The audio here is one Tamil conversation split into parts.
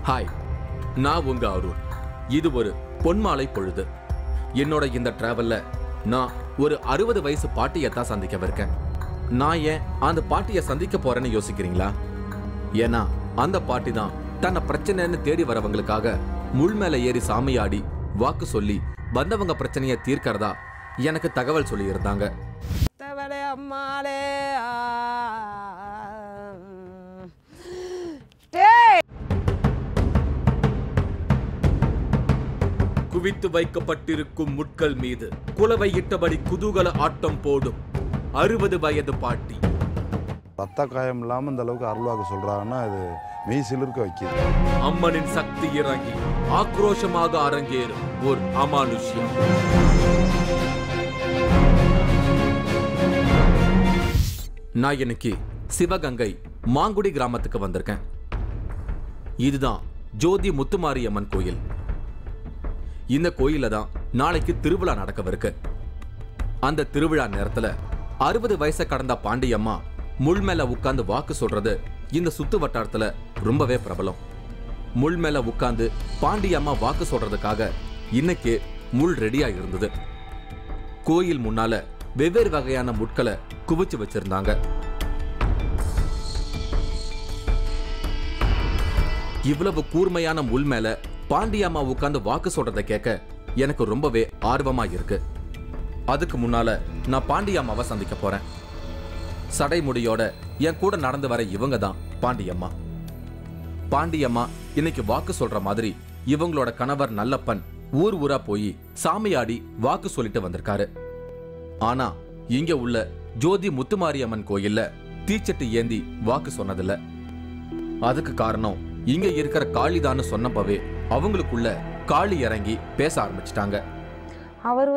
ஹாய், நான் உங்க அருண். இது ஒரு பொன்மாலை பொழுது. என்னோட இந்த டிராவல்ல நான் ஒரு 60 வயசு பாட்டியை தான் சந்திக்கவிருக்கேன். நான் ஏன் அந்த பாட்டியை சந்திக்க போறேன்னு யோசிக்கிறீங்களா? ஏன்னா அந்த பாட்டி தான் தன்னை பிரச்சனைன்னு தேடி வரவங்களுக்காக முள் மேல ஏறி சாமியாடி வாக்கு சொல்லி வந்தவங்க பிரச்சனையை தீர்க்கிறதா எனக்கு தகவல் சொல்லி இருந்தாங்க. குவித்து வைக்கப்பட்டிருக்கும் முட்கள் மீது குலவை இட்டபடி குதூகல ஆட்டம் போடும் 60 வயது பாட்டி. ரத்த காயம் இல்லாம இந்த அளவுக்கு அருள்வாக்கு சொல்றாங்கன்னா இது மெய் சிலிர்க்க வைக்குது. அம்மனின் சக்தி இறங்கி ஆக்ரோஷமாக அரங்கேறும் ஒரு அமானுஷ்யம். நான் இன்னைக்கு சிவகங்கை மாங்குடி கிராமத்துக்கு வந்திருக்கேன். இதுதான் ஜோதி முத்துமாரியம்மன் கோயில். இந்த கோயில தான் நாளைக்கு திருவிழா நடக்கவிருக்கு. அந்த திருவிழா நேரத்துல 60 வயசை கடந்த பாண்டியம்மா முள் மேல உட்கார்ந்து வாக்கு சொல்றது இந்த சுத்து வட்டாரத்துல ரொம்பவே பிரபலம். முள் மேல உட்கார்ந்து பாண்டியம்மா வாக்கு சொல்றதுக்காக இன்னைக்கு முள் ரெடியா இருந்தது. கோயில் முன்னால வெவ்வேறு வகையான முட்களை குவிச்சு வச்சிருந்தாங்க. இவ்வளவு கூர்மையான முள் மேல பாண்டியம்மா உட்கார்ந்து வாக்கு சொல்றதை கேட்க எனக்கு ரொம்பவே ஆர்வமா இருக்கு. அதுக்கு முன்னால நான் பாண்டியம்மாவை சந்திக்க போறேன். சடைமுடியோட என் கூட நடந்து வர இவங்க தான் பாண்டியம்மா. பாண்டியம்மா இன்னைக்கு வாக்கு சொல்ற மாதிரி இவங்களோட கணவர் நல்லப்பன் ஊர் ஊரா போய் சாமியாடி வாக்கு சொல்லிட்டு வந்திருக்காரு. ஆனா இங்க உள்ள ஜோதி முத்துமாரியம்மன் கோயில்ல தீச்சட்டி ஏந்தி வாக்கு சொன்னதில்ல. அதுக்கு காரணம் இங்க இருக்கிற காளிதான்னு சொன்னப்பவே அவங்களுக்குள்ள காளி இறங்கி பேச ஆரம்பிச்சிட்டாங்க. அவர்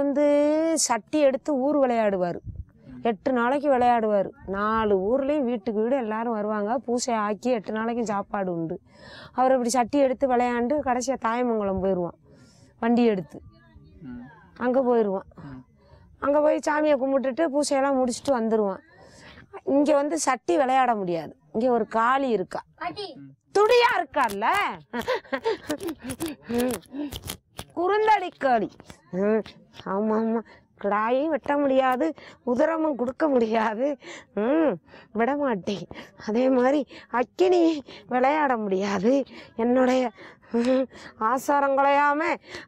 சட்டி எடுத்து ஊர் விளையாடுவார். 8 நாளைக்கு விளையாடுவார். 4 ஊர்லேயும் வீட்டுக்கு வீடு எல்லாரும் வருவாங்க. பூசை ஆக்கி 8 நாளைக்கும் சாப்பாடு உண்டு. அவர் இப்படி சட்டி எடுத்து விளையாண்டு கடைசியாக தாயமங்கலம் போயிடுவான். வண்டி எடுத்து அங்கே போயிடுவான். அங்கே போய் சாமியை கும்பிட்டுட்டு பூசையெல்லாம் முடிச்சுட்டு வந்துடுவான். இங்கே சட்டி விளையாட முடியாது. இங்கே ஒரு காளி இருக்கா, துடியா இருக்கார்ல, குறுந்தடி காளி. ஆமா ஆமா, கிடாயும் வெட்ட முடியாது, உதரமும் கொடுக்க முடியாது, விட மாட்டேன். அதே மாதிரி அக்கினி விளையாட முடியாது. என்னுடைய ஆசாரம் குலையாம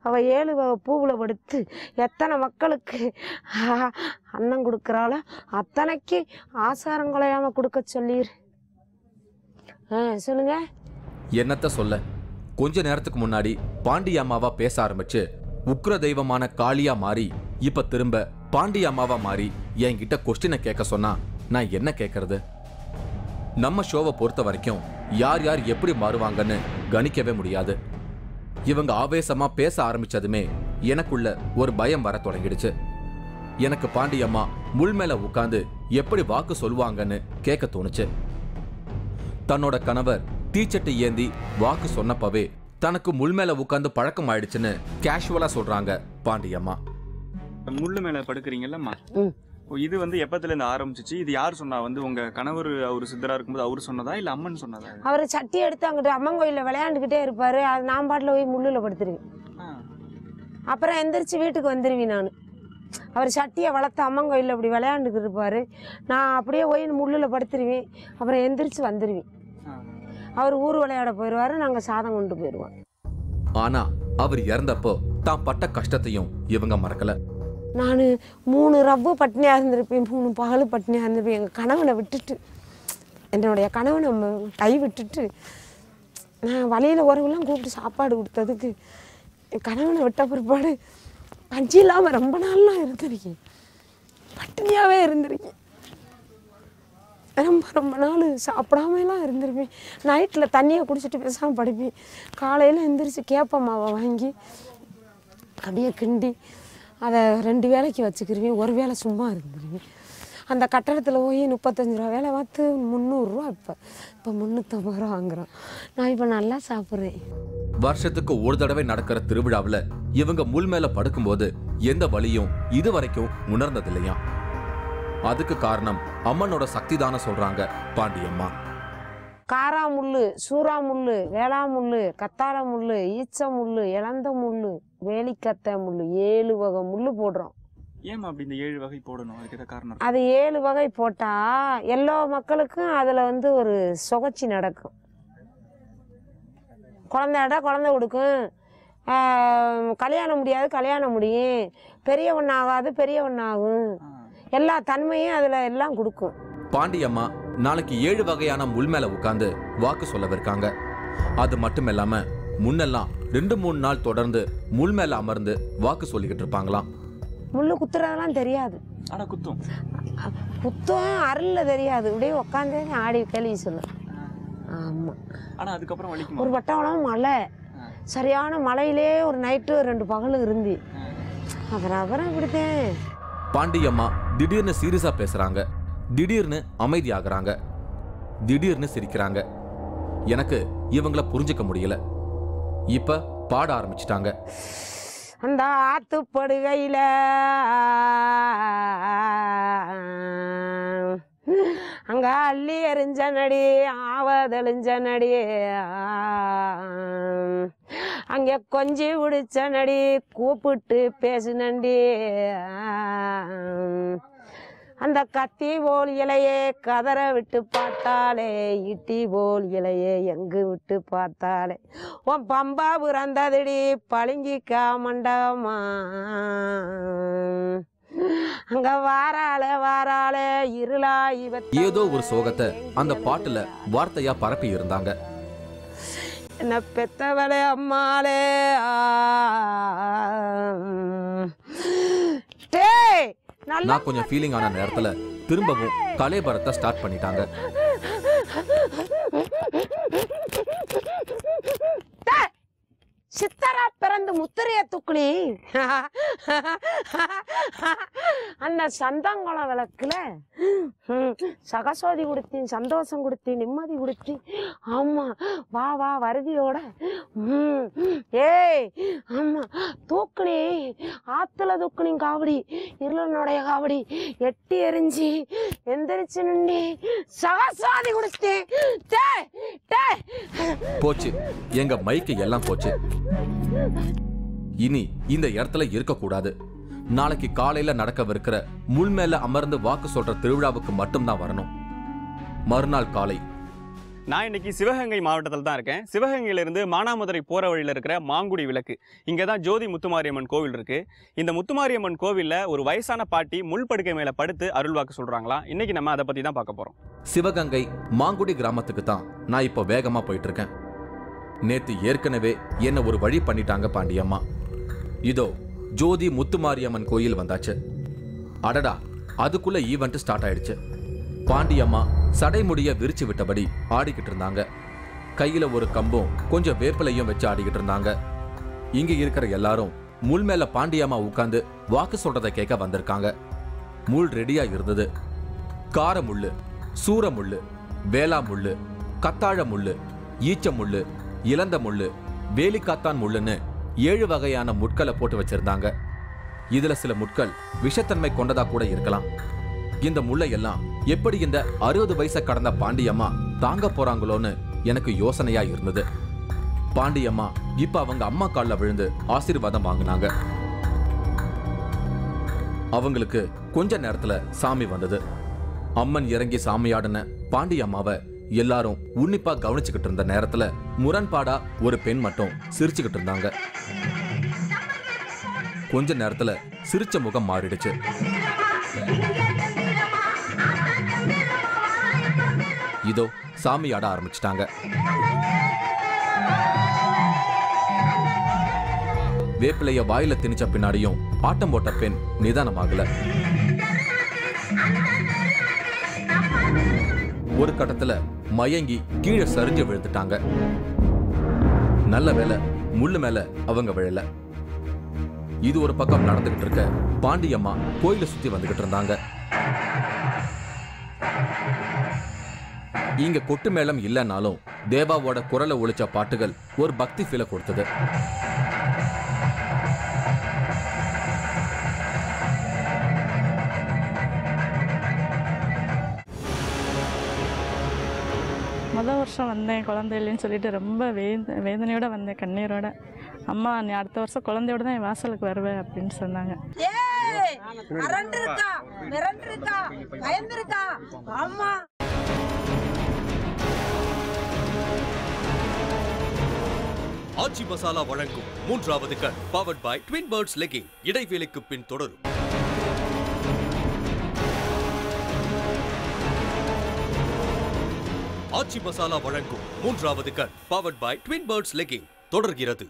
அவ 7 பூவில் படுத்து எத்தனை மக்களுக்கு அன்னம் கொடுக்குறாளோ அத்தனைக்கு ஆசாரம் குலையாம கொடுக்க சொல்லிடு. சொல்லுங்க. என்னத்த சொல்ல, கொஞ்ச நேரத்துக்கு முன்னாடி பாண்டியம்மாவா பேச ஆரம்பிச்சு உக்ர தெய்வமான காளியா மாறி இப்ப திரும்ப பாண்டியம்மாவா மாறி என்கிட்ட கொஸ்டினை கேட்க சொன்னா நான் என்ன கேட்கறது? நம்ம ஷோவை பொறுத்த வரைக்கும் யார் யார் எப்படி மாறுவாங்கன்னு கணிக்கவே முடியாது. இவங்க ஆவேசமா பேச ஆரம்பிச்சதுமே எனக்குள்ள ஒரு பயம் வர தொடங்கிடுச்சு. எனக்கு பாண்டியம்மா முள் மேல உட்கார்ந்து எப்படி வாக்கு சொல்லுவாங்கன்னு கேட்க தோணுச்சு. தன்னோட கணவர் தீச்சட்டி ஏந்தி வாக்கு சொன்னப்பவே தனக்கு முள் மேல உட்கார்ந்து பழக்கம் ஆயிடுச்சுன்னு கேஷுவலா சொல்றாங்க பாண்டியம்மா. முள்ளு மேல படுக்கிறீங்கல்லம்மா, இது எப்பத்துல இருந்து ஆரம்பிச்சிச்சு? இது யார் சொன்னா? உங்க கணவர் அவரு சித்தரா இருக்கும்போது அவரு சொன்னதா இல்ல அம்மன் சொன்னதா? அவரு சட்டி எடுத்து அங்கிட்டு அம்மன் கோயில்ல விளையாண்டுகிட்டே இருப்பாரு. அது நான் பாட்டுல போய் முள்ளுல படுத்துருவேன். அப்புறம் எந்திரிச்சு வீட்டுக்கு வந்துருவேன். நான் அவர் சட்டியை வளர்த்து அம்மன் கோயில்ல அப்படி விளையாண்டுக்கிட்டு இருப்பாரு. நான் அப்படியே போய் முள்ளுல படுத்துருவேன். அப்புறம் எந்திரிச்சு வந்துருவேன். அவர் ஊர் விளையாட போயிடுவாரு, நாங்க சாதம் கொண்டு போயிடுவோம். ஆனா அவர் இறந்தப்போ தான் பட்ட கஷ்டத்தையும் இவங்க மறக்கல. நான் 3 ரவ்வு பட்னியாக இருந்திருப்பேன், 3 பகல் பட்னியாக இருந்திருப்பேன். எங்கள் கணவனை விட்டுட்டு, என்னுடைய கணவனை கை விட்டுட்டு, நான் வழியில் உறவுலாம் கூப்பிட்டு சாப்பாடு கொடுத்ததுக்கு என் கணவனை விட்ட பிற்பாடு கஞ்சி இல்லாமல் ரொம்ப நாள்லாம் இருந்திருக்கேன். பட்டினியாகவே இருந்திருக்கேன். ரொம்ப நாள் சாப்பிடாமலாம் இருந்திருப்பேன். நைட்டில் தண்ணியை குடிச்சிட்டு பேசாமல் படுப்பேன். காலையில் எந்திரிச்சு கேப்ப மாவை வாங்கி அப்படியே கிண்டி அதை 2 வேளைக்கு வச்சுக்கிருவேன். ஒரு வேளை சும்மா இருந்துருவேன். அந்த கட்டடத்தில் போய் 35 ரூபா வேலை பார்த்து 300 ரூபா. இப்போ 350 ரூபா வாங்குறோம். நான் இப்போ நல்லா சாப்பிட்றேன். வருஷத்துக்கு ஒரு தடவை நடக்கிற திருவிழாவில் இவங்க முள் மேல படுக்கும்போது எந்த வலியும் இது வரைக்கும் உணர்ந்ததில்லையா. அதுக்கு காரணம் அம்மனோட சக்தி தான சொல்றாங்க பாண்டியம்மா. காராமுள்ளு, சூறாமுள்ளு, வேளாமுள்ளு, கத்தாழ முள்ளு, ஈச்ச முள்ளு, இளந்த முள்ளு, வேலிக்கத்தை முள்ளு, 7 வகை முள்ளு போடுறோம். ஏமா அப்படி இந்த 7 வகை போடணும்? அதுக்கு ஏதாவது காரணம்? அது 7 வகை போட்டால் எல்லா மக்களுக்கும் அதில் வந்து ஒரு சுகச்சி நடக்கும். குழந்தைடா குழந்தை கொடுக்கும், கல்யாணம் முடியாது கல்யாணம் முடியும், பெரிய ஒன்றாகாது பெரிய ஒன்றாகும், எல்லா தன்மையும் அதில் எல்லாம் கொடுக்கும். பாண்டியம்மா நாளைக்கு 7 வகையான முள் மேல உட்கார்ந்து வாக்கு சொல்லவிருக்காங்க. அது மட்டும் இல்லாம முன்னெல்லாம் 2-3 நாள் தொடர்ந்து முள் மேல அமர்ந்து வாக்கு சொல்லிக்கிட்டு இருப்பாங்களாம். முள்ளு குத்துறதெல்லாம் தெரியாது. ஆனா குத்தும். குத்தும் அருளில் தெரியாது. இப்படியே உட்காந்து ஆடி கேள்வி சொல்லு. ஆமாம். ஆனா அதுக்கப்புறம் வலிக்குமா? ஒரு வட்டவளம் மழை, சரியான மழையிலே ஒரு நைட்டு 2 பகல் இருந்து அப்புறம் இப்படித்தேன். பாண்டியம்மா திடீர்னு சீரியஸா பேசுறாங்க, திடீர்னு அமைதியாகிறாங்க, திடீர்னு சிரிக்கிறாங்க. எனக்கு இவங்கள புரிஞ்சுக்க முடியல. இப்ப பாட ஆரம்பிச்சிட்டாங்க. அந்த ஆத்துப்படுகையில அங்க அள்ளி எறிஞ்ச நடி ஆவதெளிஞ்ச நடி, அங்க கொஞ்சி பிடிச்ச நடி கூப்பிட்டு பேசுனண்டி, அந்த கத்தி போல் இலையே கதற விட்டு பார்த்தாலே, இட்டி போல் இலையே எங்கு விட்டு பார்த்தாலே, உன் பம்பா பிறந்ததுடி பளிங்கிக்கா மண்டபமா, அங்க வாராளே இருளா இவ. ஏதோ ஒரு சோகத்தை அந்த பாட்டுல வார்த்தையா பரப்பி இருந்தாங்க. என்ன பெத்தவளே அம்மாளே, நான் கொஞ்சம் ஃபீலிங் ஆன நேரத்துல திரும்பவும் கலேபரத்தை ஸ்டார்ட் பண்ணிட்டாங்க. சித்தரா பிறந்து முத்திரைய துக்குனி அந்த சந்தங்குளம் விளக்குல சகசோதி கொடுத்தி, சந்தோஷம் கொடுத்தி, நிம்மதி கொடுத்தி. ஆமா வா வா வருதியோட ஏய் ஆமா தூக்குனி, ஆத்துல தூக்குனி காவடி, இருளனுடைய காவடி எட்டி எரிஞ்சி எந்திரிச்சு நின்று சகசோதி கொடுத்தி. போச்சு, எங்க மைக்கு எல்லாம் போச்சு. இனி இந்த இடத்துல இருக்கக்கூடாது. நாளைக்கு காலையில நடக்கவிருக்கிற முள் மேல அமர்ந்து வாக்கு சொல்ற திருவிழாவுக்கு மட்டும்தான் வரணும். மறுநாள் காலை நான் இன்னைக்கு சிவகங்கை மாவட்டத்தில் தான் இருக்கேன். சிவகங்கையிலிருந்து மானாமதுரை போகிற வழியில் இருக்கிற மாங்குடி விளக்கு, இங்கே தான் ஜோதி முத்துமாரியம்மன் கோவில் இருக்குது. இந்த முத்துமாரியம்மன் கோவிலில் ஒரு வயசான பாட்டி முள் படுக்கை மேலே படுத்து அருள்வாக்கு சொல்கிறாங்களாம். இன்னைக்கு நம்ம அதை பற்றி தான் பார்க்க போகிறோம். சிவகங்கை மாங்குடி கிராமத்துக்கு தான் நான் இப்போ வேகமாக போயிட்டு இருக்கேன். நேத்து ஏற்கனவே என்ன ஒரு வழி பண்ணிட்டாங்க பாண்டியம்மா. இதோ ஜோதி முத்துமாரியம்மன் கோயில் வந்தாச்சு. அடடா, அதுக்குள்ள ஈவெண்ட் ஸ்டார்ட் ஆயிடுச்சு. பாண்டியம்மா சடைமுடிய விரிச்சு விட்டபடி ஆடிக்கிட்டு இருந்தாங்க. கையில ஒரு கம்பும் கொஞ்சம் வேப்பிலையும் வச்சு ஆடிக்கிட்டு இருந்தாங்க. இங்க இருக்கிற எல்லாரும் முள் மேல பாண்டியம்மா உட்கார்ந்து வாக்கு சொல்றதை கேட்க வந்திருக்காங்க. முள் ரெடியா இருந்தது. கார முள்ளு, சூர முள்ளு, வேளா முள்ளு, கத்தாழ முள்ளு, ஈச்ச முள்ளு, இளந்த முள்ளு, வேலிக்காத்தான் முள்ளுன்னு 7 வகையான முட்களை போட்டு வச்சிருந்தாங்க. இதுல சில முட்கள் விஷத்தன்மை கொண்டதா கூட இருக்கலாம். இந்த முள்ளை எல்லாம் எப்படி இந்த 60 வயசை கடந்த பாண்டியம்மா தாங்க போறாங்களோன்னு எனக்கு யோசனையா இருந்தது. பாண்டியம்மா இப்ப அவங்க அம்மா கால்ல விழுந்து ஆசீர்வாதம் வாங்கினாங்க. அவங்களுக்கு கொஞ்ச நேரத்துல சாமி வந்தது. அம்மன் இறங்கி சாமியாடின பாண்டியம்மாவை எல்லாரும் உன்னிப்பா கவனிச்சுக்கிட்டு இருந்த நேரத்துல முரண்பாடா ஒரு பெண் மட்டும் சிரிச்சுக்கிட்டு இருந்தாங்க. கொஞ்ச நேரத்துல சிரிச்ச முகம் மாறிடுச்சு. இதோ சாமியாட ஆரம்பிச்சிட்டாங்க. வேப்பிலைய வாயில திணிச்ச பின்னாடியும் ஆட்டம் போட்ட பெண் நிதானமாகல. ஒரு கட்டத்துல மயங்கி கீழே சரிஞ்சு விழுந்துட்டாங்க. நல்ல வேலை முள்ளு மேல அவங்க விழல. இது ஒரு பக்கம் நடந்துகிட்டு இருக்க பாண்டியம்மா கோயிலை சுத்தி வந்துகிட்டு இருந்தாங்க. இங்க கொட்டு மேளம் இல்லைன்னாலும் தேவாவோட குரலை ஒழிச்ச பாட்டுகள் ஒரு பக்தி ஃபீலை கொடுத்தது. வருஷம் வந்தேன் குழந்தை இல்லைன்னு சொல்லிட்டு ரொம்ப வேதனையோடு வந்தேன், கண்ணீரோட. அம்மா நீ அடுத்த வருஷம் குழந்தையோட தான் என் வாசலுக்கு வருவேன் அப்படின்னு சொன்னாங்க. ஆச்சி மசாலா வழங்கும் 3வது கண் powered by twin birds legging. இடைவேளைக்கு பின் தொடரும். ஆச்சி மசாலா வழங்கும் 3வது கண் powered by twin birds legging தொடர்கிறது.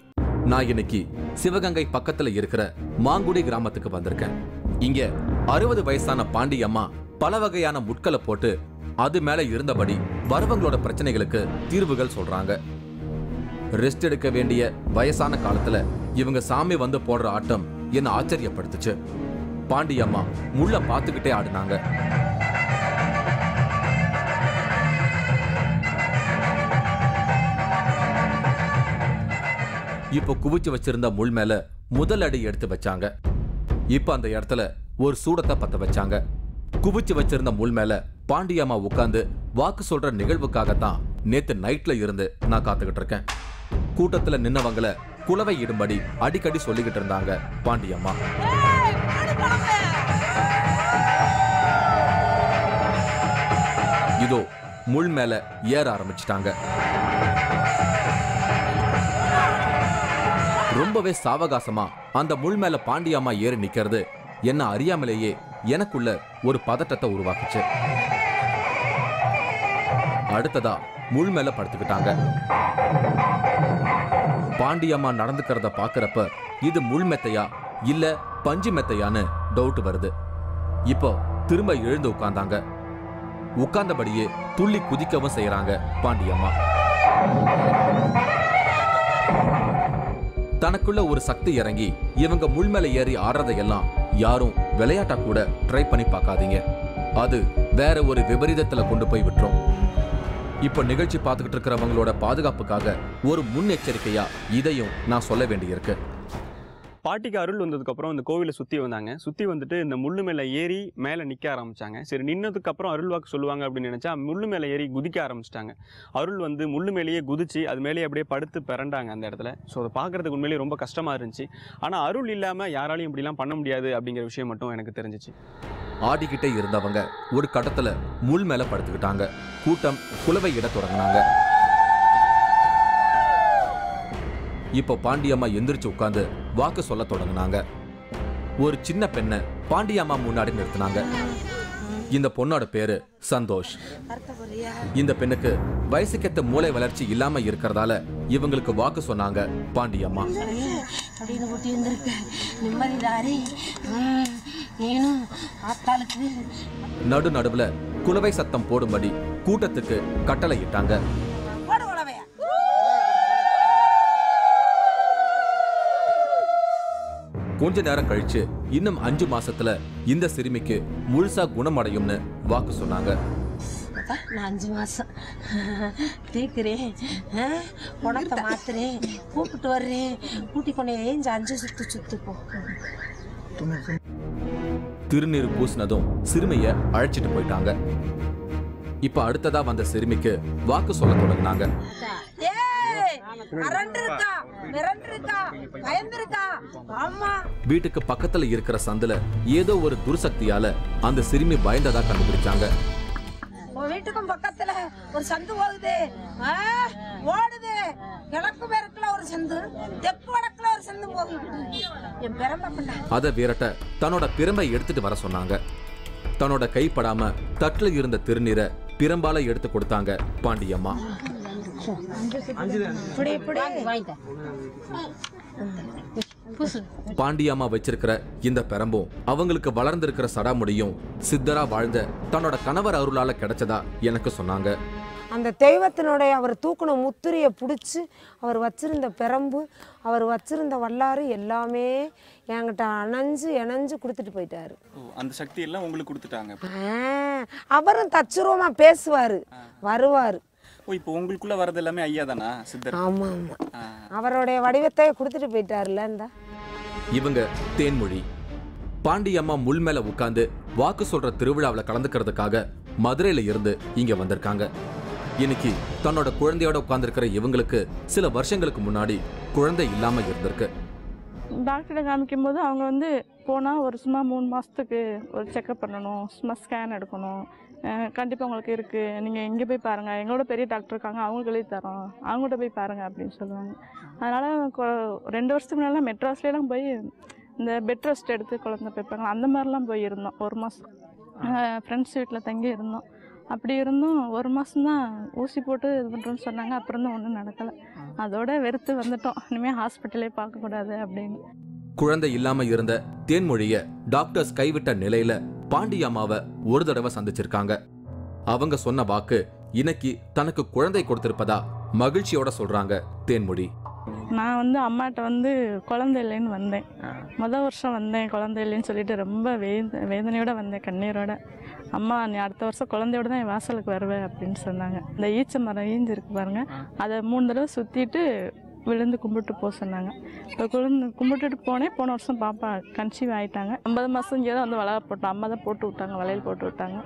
நான் இன்னைக்கு சிவகங்கை பக்கத்துல இருக்கிற மாங்குடி கிராமத்துக்கு வந்திருக்கேன். இங்க 60 வயசான பாண்டியம்மா பல வகையான முட்களை போட்டு அது மேல இருந்தபடி வரவங்களோட பிரச்சனைகளுக்கு தீர்வுகள் சொல்றாங்க. ரெஸ்ட் எடுக்க வேண்டிய வயசான காலத்துல இவங்க சாமி வந்து போடுற ஆட்டம் என்ன ஆச்சரியப்படுத்துச்சு. பாண்டியம்மா முள்ள பார்த்துக்கிட்டே ஆடினாங்க. இப்போ குவிச்சு வச்சிருந்த முள் மேல முதல் அடி எடுத்து வச்சாங்க. இப்ப அந்த இடத்துல ஒரு சூடத்தை பத்த வச்சாங்க. குவிச்சு வச்சிருந்த முள் மேல பாண்டியம்மா உட்கார்ந்து வாக்கு சொல்ற நிகழ்வுக்காகத்தான் நேத்து நைட்ல இருந்து நான் காத்துக்கிட்டு இருக்கேன். கூட்டத்துல நின்னவங்கள குலவை இடும்படி அடிக்கடி சொல்லிக்கிட்டு இருந்தாங்க பாண்டியம்மா. இதோ முள் மேல ஏற ஆரம்பிச்சிட்டாங்க. ரொம்பவே சாவகாசமா அந்த முள் மேல பாண்டியம்மா ஏறி நிக்கிறது என்ன அறியாமலேயே எனக்குள்ள ஒரு பதட்டத்தை உருவாக்குச்சு. அடுத்ததா முள் மேல படுத்துக்கிட்டாங்க. பாண்டியம்மா நடந்துக்கிறத பாக்குறப்ப இது முள் மெத்தையா இல்ல பஞ்சு மெத்தையான்னு டவுட் வருது. இப்போ திரும்ப எழுந்து உட்கார்ந்தாங்க. உட்கார்ந்தபடியே துள்ளி குதிக்கவும் செய்யறாங்க பாண்டியம்மா. தனக்குள்ள ஒரு சக்தி இறங்கி இவங்க முள் மேல ஏறி ஆடுறதையெல்லாம் யாரும் விளையாட்டா கூட ட்ரை பண்ணி பார்க்காதீங்க. அது வேற ஒரு விபரீதத்துல கொண்டு போய் விட்டுரும். இப்ப நிகழ்ச்சி பார்த்துக்கிட்டு இருக்கிறவங்களோட பாதுகாப்புக்காக ஒரு முன்னெச்சரிக்கையா இதையும் நான் சொல்ல வேண்டியிருக்கு. பாட்டிக்கு அருள் வந்ததுக்கு அப்புறம் இந்த கோவிலை சுத்தி வந்தாங்க. சுத்தி வந்துட்டு இந்த முள்ளு மேல ஏறி மேல நிக்க ஆரம்பிச்சாங்க. சரி, நின்னதுக்கு அப்புறம் அருள் வாக்கு சொல்லுவாங்க அப்படின்னு நினைச்சா முள்ளு மேல ஏறி குதிக்க ஆரம்பிச்சிட்டாங்க. அருள் வந்து முள்ளு மேலேயே குதிச்சு அது மேலேயே அப்படியே படுத்து பிறண்டாங்க அந்த இடத்துல. ஸோ அதை பார்க்கறதுக்கு உண்மையிலேயே ரொம்ப கஷ்டமா இருந்துச்சு. ஆனா அருள் இல்லாம யாராலையும் இப்படிலாம் பண்ண முடியாது அப்படிங்கிற விஷயம் மட்டும் எனக்கு தெரிஞ்சிச்சு. ஆடிக்கிட்டே இருந்தவங்க ஒரு கட்டத்துல முள் மேல படுத்துக்கிட்டாங்க. கூட்டம் குலவை இட தொடங்கினாங்க. இப்போ பாண்டியம்மா எந்திரிச்சு உட்கார்ந்து வாக்கு சொல்ல தொடங்கினாங்க. ஒரு சின்ன பெண்ணை பாண்டியம்மா முன்னாடி நிறுத்தினாங்க. இந்த பொண்ணோட பேரு சந்தோஷ். இந்த பெண்ணுக்கு வயசுக்கேத்த மூளை வளர்ச்சி இல்லாம இருக்கிறதால இவங்களுக்கு வாக்கு சொன்னாங்க பாண்டியம்மா. நடு நடுவுல குலவை சத்தம் போடும்படி கூட்டத்துக்கு கட்டளை இட்டாங்க. கொஞ்ச நேரம் கழிச்சு இன்னும் 5 மாசத்துல இந்த சிறுமிக்கு முழுசா குணமடையும்னு வாக்கு சொன்னாங்க. நான் 5 மாசம் தேக்குறேன், உனக்கு மாத்துறேன், கூப்பிட்டு வர்றேன், கூட்டி கொண்டே 5 சுத்து போ. திருநீர் பூசினதும் சிறுமிய அழைச்சிட்டு போயிட்டாங்க. இப்ப அடுத்ததா வந்த சிறுமிக்கு வாக்கு சொல்ல தொடங்கினாங்க. வீட்டுக்கு பக்கத்துல இருக்கிற சந்துல ஏதோ ஒரு துர்சக்தியால அந்த சிறுமி பயந்ததா கண்டுபிடிச்சாங்க. வீட்டுக்கும் பக்கத்துல ஒரு சந்து போகுது, ஓடுது. கிழக்கு மேற்குல ஒரு சந்து, தெற்கு வடக்குல ஒரு சந்து போகுது. அத விரட்ட தன்னோட பிரம்பை எடுத்துட்டு வர சொன்னாங்க. தன்னோட கைப்படாம தட்டுல இருந்த திருநீரை பிரம்பால எடுத்து கொடுத்தாங்க பாண்டியம்மா. பாண்டியம்மா வச்சிருக்கிற இந்த பெரம்பும் அவங்களுக்கு வளர்ந்திருக்கிற சடாமுடியும் சித்தரா வாழ்ந்த தன்னோட கணவர் அருளால கிடைச்சதா எனக்கு சொன்னாங்க. அந்த தெய்வத்தினுடைய அவர் தூக்குன முத்திரையை பிடிச்சி அவர் வச்சிருந்த பெரம்பு, அவர் வச்சிருந்த வல்லாறு எல்லாமே என்கிட்ட இணைஞ்சு கொடுத்துட்டு போயிட்டாரு. அந்த சக்தி எல்லாம் உங்களுக்கு கொடுத்துட்டாங்க. அவரும் தச்சுருவமா பேசுவாரு, வருவாரு. இப்போ உங்களுக்குள்ள வரது எல்லாமே ஐயா தானா சித்தர்? ஆமா ஆமா, அவருடைய வடிவத்தை கொடுத்துட்டு போயிட்டாருல்ல. இந்த இவங்க தேன்மொழி. பாண்டியம்மா முள் மேல உட்கார்ந்து வாக்கு சொல்ற திருவிழாவில் கலந்துக்கிறதுக்காக மதுரையில இருந்து இங்க வந்திருக்காங்க. இன்னைக்கு தன்னோட குழந்தையோட உட்கார்ந்துருக்கிற இவங்களுக்கு சில வருஷங்களுக்கு முன்னாடி குழந்தை இல்லாம இருந்திருக்கு. டாக்டரை காமிக்கும் போது அவங்க வந்து போனால் ஒரு சும்மா 3 மாதத்துக்கு ஒரு செக்கப் பண்ணணும், சும்மா ஸ்கேன் எடுக்கணும், கண்டிப்பாக உங்களுக்கு இருக்குது, நீங்கள் எங்கே போய் பாருங்கள், எங்களோட பெரிய டாக்டர் இருக்காங்க, அவங்களுக்கு எழுதி தரோம், அவங்கள்ட்ட போய் பாருங்கள் அப்படின்னு சொல்லுவாங்க. அதனால் 2 வருஷத்துக்கு முன்னாடி மெட்ராஸ்லாம் போய் இந்த பெட் ரெஸ்ட் எடுத்து குழந்தை வைப்பாங்க, அந்த மாதிரிலாம் போய் இருந்தோம். 1 மாதம் ஃப்ரெண்ட்ஸ் வீட்டில் தங்கி இருந்தோம். அப்படி இருந்தும் 1 மாதம்தான் ஊசி போட்டு இது பண்ணுறோன்னு சொன்னாங்க. அப்புறம் தான் ஒன்றும் நடக்கலை. அதோட வெறுத்து வந்துட்டோம், இனிமேல் ஹாஸ்பிட்டலே பார்க்கக்கூடாது அப்படின்னு. குழந்தை இல்லாம இருந்த தேன்மொழிய டாக்டர்ஸ் கைவிட்ட நிலையில பாண்டியம்மாவை ஒரு தடவை சந்திச்சிருக்காங்க. அவங்க சொன்ன வாக்கு இன்னைக்கு தனக்கு குழந்தை கொடுத்திருப்பதா மகிழ்ச்சியோட சொல்றாங்க தேன்மொழி. நான் வந்து அம்மாட்ட வந்து குழந்தை இல்லைன்னு வந்தேன். வருஷம் வந்தேன், குழந்தை இல்லைன்னு சொல்லிட்டு ரொம்ப வேதனையோட வந்தேன், கண்ணீரோட. அம்மா நீ அடுத்த வருஷம் குழந்தையோட தான் என் வாசலுக்கு வருவேன் அப்படின்னு சொன்னாங்க. இந்த ஈச்ச மரம் ஈஞ்சிருக்கு பாருங்க, அதை 3 தடவை சுற்றிட்டு விழுந்து கும்பிட்டு போக சொன்னாங்க. இப்போ கும்பிட்டுட்டு போன வருஷம் பாப்பா கன்சீவ் ஆகிட்டாங்க. 50 மாதம் இங்கே தான் வந்து வளைய போட்டோம். அம்மா தான் போட்டு விட்டாங்க, வளையல் போட்டு விட்டாங்க.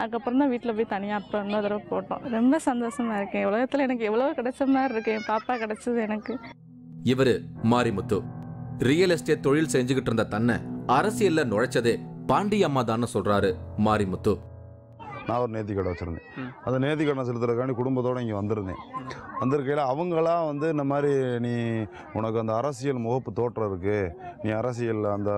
அதுக்கப்புறம் தான் வீட்டில் போய் தனியாக அப்புறம் இன்னொரு தடவை போட்டோம். ரொம்ப சந்தோஷமாக இருக்கேன். உலகத்தில் எனக்கு எவ்வளோ கிடைச்ச மாதிரி இருக்கு, என் பாப்பா கிடைச்சது எனக்கு. இவரு மாரிமுத்து ரியல் எஸ்டேட் தொழில் செஞ்சுக்கிட்டு இருந்த தன்னை அரசியல்ல நுழைச்சதே பாண்டியம்மா தான்னு சொல்றாரு மாரிமுத்து. நான் ஒரு நேர்த்தி கடை வச்சுருந்தேன். அந்த நேர்த்தி கடை செலுத்துறதுக்காண்டி குடும்பத்தோடு இங்கே வந்திருந்தேன். வந்திருக்கையில் அவங்களாம் வந்து இந்த மாதிரி நீ உனக்கு அந்த அரசியல் முகப்பு தோற்றம் இருக்குது, நீ அரசியலில் அந்த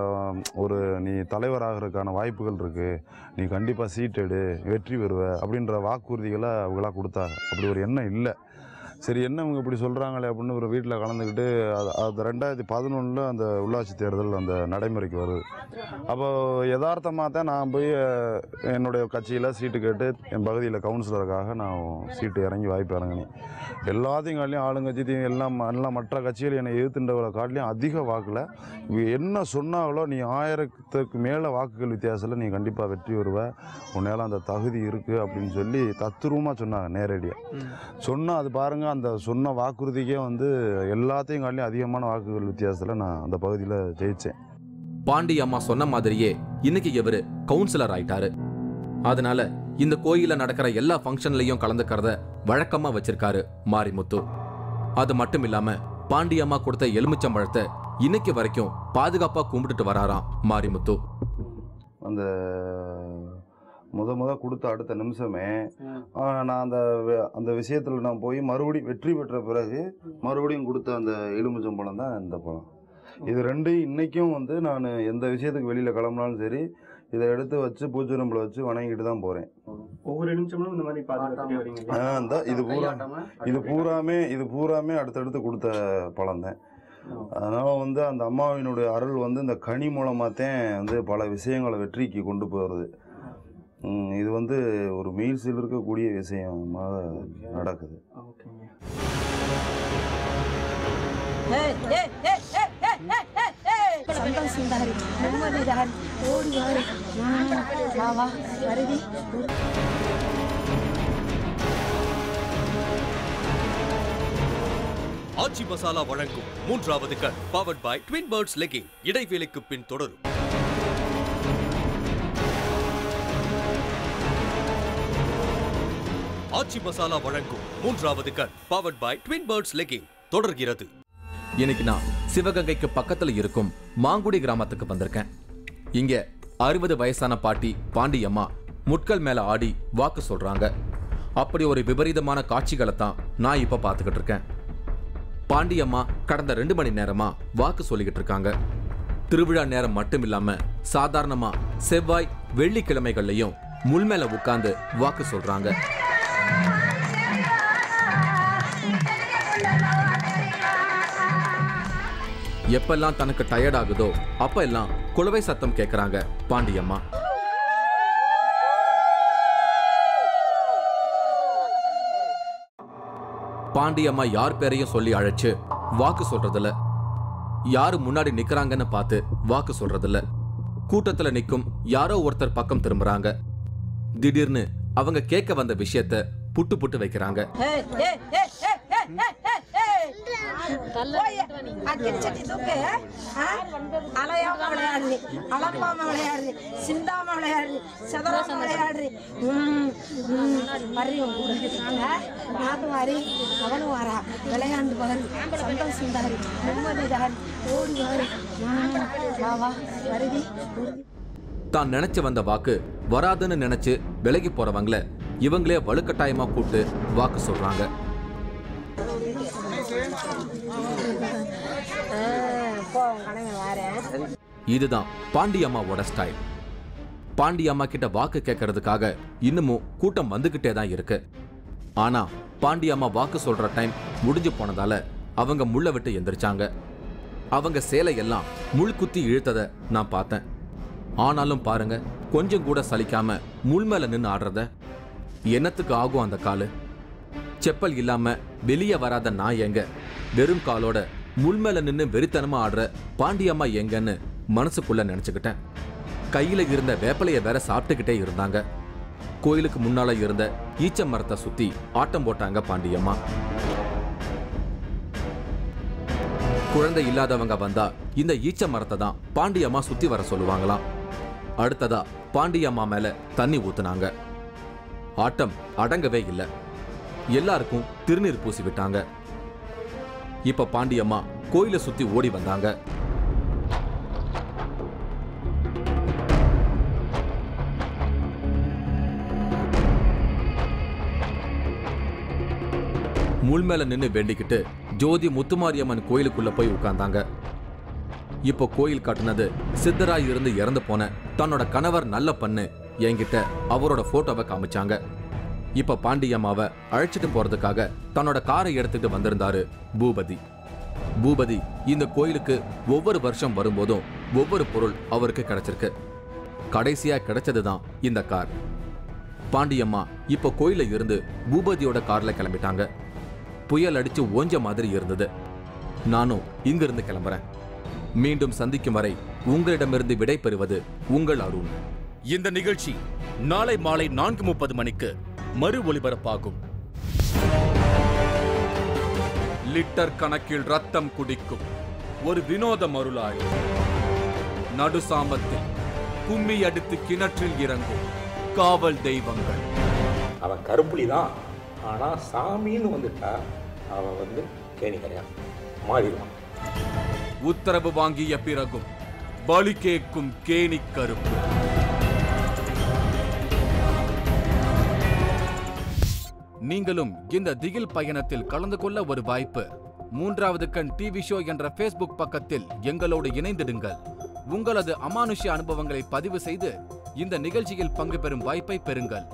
நீ தலைவராகிறதுக்கான வாய்ப்புகள் இருக்குது, நீ கண்டிப்பாக சீட் எடு, வெற்றி பெறுவ அப்படின்ற வாக்குறுதிகளை அவங்களாம் கொடுத்தாங்க. அப்படி ஒரு எண்ணம் இல்லை. சரி என்ன இவங்க இப்படி சொல்கிறாங்களே அப்படின்னு ஒரு வீட்டில் கலந்துக்கிட்டு அது 2011 அந்த உள்ளாட்சி தேர்தல் அந்த நடைமுறைக்கு வருது. அப்போ யதார்த்தமாக தான் நான் போய் என்னுடைய கட்சியில் சீட்டு கேட்டு என் பகுதியில் கவுன்சிலருக்காக நான் சீட்டு இறங்கி வாய்ப்பு இறங்கினேன். எல்லாத்தையும் காட்டிலையும் ஆளுங்கட்சியும் எல்லாம் மற்ற கட்சிகள் என்னை எதிர்த்துன்றவளை காட்டிலையும் அதிக வாக்கில் என்ன சொன்னாங்களோ நீ 1000க்கு மேலே வாக்குகள் வித்தியாசத்தில் நீ கண்டிப்பாக வெற்றி வருவ, உன்னால் அந்த தகுதி இருக்குது அப்படின்னு சொல்லி தத்துரூபமாக சொன்னாங்க. நேரடியாக சொன்னால் அது பாருங்கள், அந்த சொன்ன வாக்குறுதிக்கே வந்து எல்லாத்தையும் காட்டிலையும் அதிகமான வாக்குகள் வித்தியாசத்தில் நான் அந்த பகுதியில் ஜெயித்தேன். பாண்டியம்மா சொன்ன மாதிரியே இன்னைக்கு இவரு கவுன்சிலர் ஆயிட்டாரு. அதனால இந்த கோயில நடக்கிற எல்லா ஃபங்க்ஷன்லயும் கலந்துக்கிறத வழக்கமா வச்சிருக்காரு மாரிமுத்து. அது மட்டும் இல்லாம பாண்டியம்மா கொடுத்த எலுமிச்சம்பழத்தை இன்னைக்கு வரைக்கும் பாதுகாப்பா கும்பிட்டுட்டு வராராம் மாரிமுத்து. அந்த முத கொடுத்த அடுத்த நிமிஷமே நான் அந்த விஷயத்தில் நான் போய் மறுபடியும் வெற்றி பெற்ற பிறகு மறுபடியும் கொடுத்த அந்த எலுமிச்சம்பழம் தான் இந்த பழம். இது ரெண்டையும் இன்றைக்கும் வந்து நான் எந்த விஷயத்துக்கு வெளியில் கிளம்புனாலும் சரி இதை எடுத்து வச்சு பூஜை ரூமில் வச்சு வணங்கிட்டு தான் போகிறேன். ஒவ்வொரு நிமிஷமும் இந்த மாதிரி இது பூராமே அடுத்தடுத்து கொடுத்த பழம் தான். அதனால் வந்து அந்த அம்மாவினுடைய அருள் வந்து இந்த கனி மூலமாக தான் வந்து பல விஷயங்களை வெற்றிக்கு கொண்டு போகிறது. இது வந்து ஒரு மீல்ஸில் இருக்கக்கூடிய விஷயமாக நடக்குது. ஆச்சி மசாலா வழங்கும் 3வது கண் powered by twin birds legging இடைவேளைக்கு பின் தொடரும். ஆச்சி மசாலா வழங்கும் 3வது கண் powered by twin birds legging தொடர்கிறது. இன்னைக்கு நான் சிவகங்கைக்கு பக்கத்துல இருக்கும் மாங்குடி கிராமத்துக்கு வந்திருக்கேன். இங்க 60 வயசான பாட்டி பாண்டியம்மா முட்கள் மேல ஆடி வாக்கு சொல்றாங்க. அப்படி ஒரு விபரீதமான காட்சிகளை தான் நான் இப்ப பாத்துக்கிட்டு இருக்கேன். பாண்டியம்மா கடந்த 2 மணி நேரமா வாக்கு சொல்லிக்கிட்டு இருக்காங்க. திருவிழா நேரம் மட்டும் இல்லாம சாதாரணமா செவ்வாய் வெள்ளிக்கிழமைகள்லயும் முள் மேல உட்கார்ந்து வாக்கு சொல்றாங்க. எப்பெல்லாம் தனக்கு டயர்ட் ஆகுதோ அப்ப எல்லாம் குளவை சத்தம் கேட்கறாங்க பாண்டியம்மா. பாண்டியம்மா யார் பேரையும் சொல்லி அழைச்சு வாக்கு சொல்றதில்ல. யாரு முன்னாடி நிக்கிறாங்கன்னு பார்த்து வாக்கு சொல்றதில்ல. கூட்டத்துல நிக்கும் யாரோ ஒருத்தர் பக்கம் திரும்புறாங்க. திடீர்னு அவங்க கேட்க வந்த விஷயத்த புட்டு வைக்கிறாங்க. அக்கினி சட்டி தூக்கு. அலையாம விளையாடுறி, அலம்பாம விளையாடுறி, சிந்தாம விளையாடுறி, செதறாம விளையாடுறி. வர்றி உங்க நானும் வாரி அவனும் வாரா. விளையாண்டு பாரு, சந்தோஷம் தாரு, நிம்மதி தாரு, ஓடி வாரு. வா வருதி. தான் நினைச்சு வந்த வாக்கு வராதுன்னு நினைச்சு விலகி போறவங்கள இவங்களே வலுக்கட்டாயமா கூட்டு வாக்கு சொல்றாங்க. இதுதான் பாண்டியம்மாவோட ஸ்டைல். பாண்டியம்மா கிட்ட வாக்கு கேட்கறதுக்காக இன்னமும் கூட்டம் வந்துகிட்டே தான் இருக்கு. ஆனா பாண்டியம்மா வாக்கு சொல்ற டைம் முடிஞ்சு போனதால அவங்க முள்ள விட்டு எந்திரிச்சாங்க. அவங்க சேலையெல்லாம் முள் குத்தி இழுத்தத நான் பார்த்தேன். ஆனாலும் பாருங்க, கொஞ்சம் கூட சலிக்காம முள் மேல நின்று ஆடுறத. என்னத்துக்கு ஆகும் அந்த காலு? செப்பல் இல்லாம வெளியே வராத நான் எங்க, வெறும் காலோட முள் மேல நின்று வெறித்தனமா ஆடுற பாண்டியம்மா எங்கன்னு மனசுக்குள்ள நினைச்சுக்கிட்டேன். கையில இருந்த வேப்பலைய வேற சாப்பிட்டுக்கிட்டே இருந்தாங்க. கோயிலுக்கு முன்னால இருந்த ஈச்ச மரத்தை சுத்தி ஆட்டம் போட்டாங்க பாண்டியம்மா. குழந்தை இல்லாதவங்க வந்தா இந்த ஈச்ச மரத்தை தான் பாண்டியம்மா சுத்தி வர சொல்லுவாங்களாம். அடுத்ததா பாண்டியம்மா மேல தண்ணி ஊத்துனாங்க. ஆட்டம் அடங்கவே இல்லை. எல்லாருக்கும் திருநீர் பூசி விட்டாங்க. இப்ப பாண்டியம்மா கோயிலை சுத்தி ஓடி வந்தாங்க. முள் மேல நின்று வேண்டிக்கிட்டு ஜோதி முத்துமாரியம்மன் கோயிலுக்குள்ள போய் உட்கார்ந்தாங்க. இப்போ கோயில் காட்டுனது சித்தராய் இருந்து இறந்து போன தன்னோட கணவர் நல்ல பண்ணு என்கிட்ட அவரோட போட்டோவை காமிச்சாங்க. இப்ப பாண்டியம்மாவை அழைச்சிட்டு போறதுக்காக தன்னோட காரை எடுத்துட்டு வந்திருந்தாரு பூபதி. பூபதி இந்த கோயிலுக்கு ஒவ்வொரு வருஷம் வரும்போதும் ஒவ்வொரு பொருள் அவருக்கு கிடைச்சிருக்கு. கடைசியா கிடைச்சதுதான் இந்த கார். பாண்டியம்மா இப்போ கோயில இருந்து பூபதியோட கார்ல கிளம்பிட்டாங்க. புயல் அடிச்சு ஓஞ்ச மாதிரி இருந்தது. நானும் இங்கிருந்து கிளம்புறேன். மீண்டும் சந்திக்கும் வரை உங்களிடமிருந்து விடை பெறுவது உங்கள் அருண். இந்த நிகழ்ச்சி நாளை மாலை 4:30 மணிக்கு மறு ஒளிபரப்பாகும். லிட்டர் கணக்கில் ரத்தம் குடிக்கும் ஒரு வினோத மருளாய் நடு சாமத்தில் கும்மி அடித்து கிணற்றில் இறங்கும் காவல் தெய்வங்கள். அவன் கருப்புலிதான், ஆனா சாமின்னு வந்துட்டா அவன் கேணிக்கரையான் மாறிடுவான். உத்தரவு வாங்கிய பிறகும் பலி கேட்கும் கேணி கருப்பு. நீங்களும் இந்த திகில் பயணத்தில் கலந்து கொள்ள ஒரு வாய்ப்பு. மூன்றாவது கண் டிவி ஷோ என்ற ஃபேஸ்புக் பக்கத்தில் எங்களோடு இணைந்திடுங்கள். உங்களது அமானுஷ்ய அனுபவங்களை பதிவு செய்து இந்த நிகழ்ச்சியில் பங்கு பெறும் வாய்ப்பை பெறுங்கள்.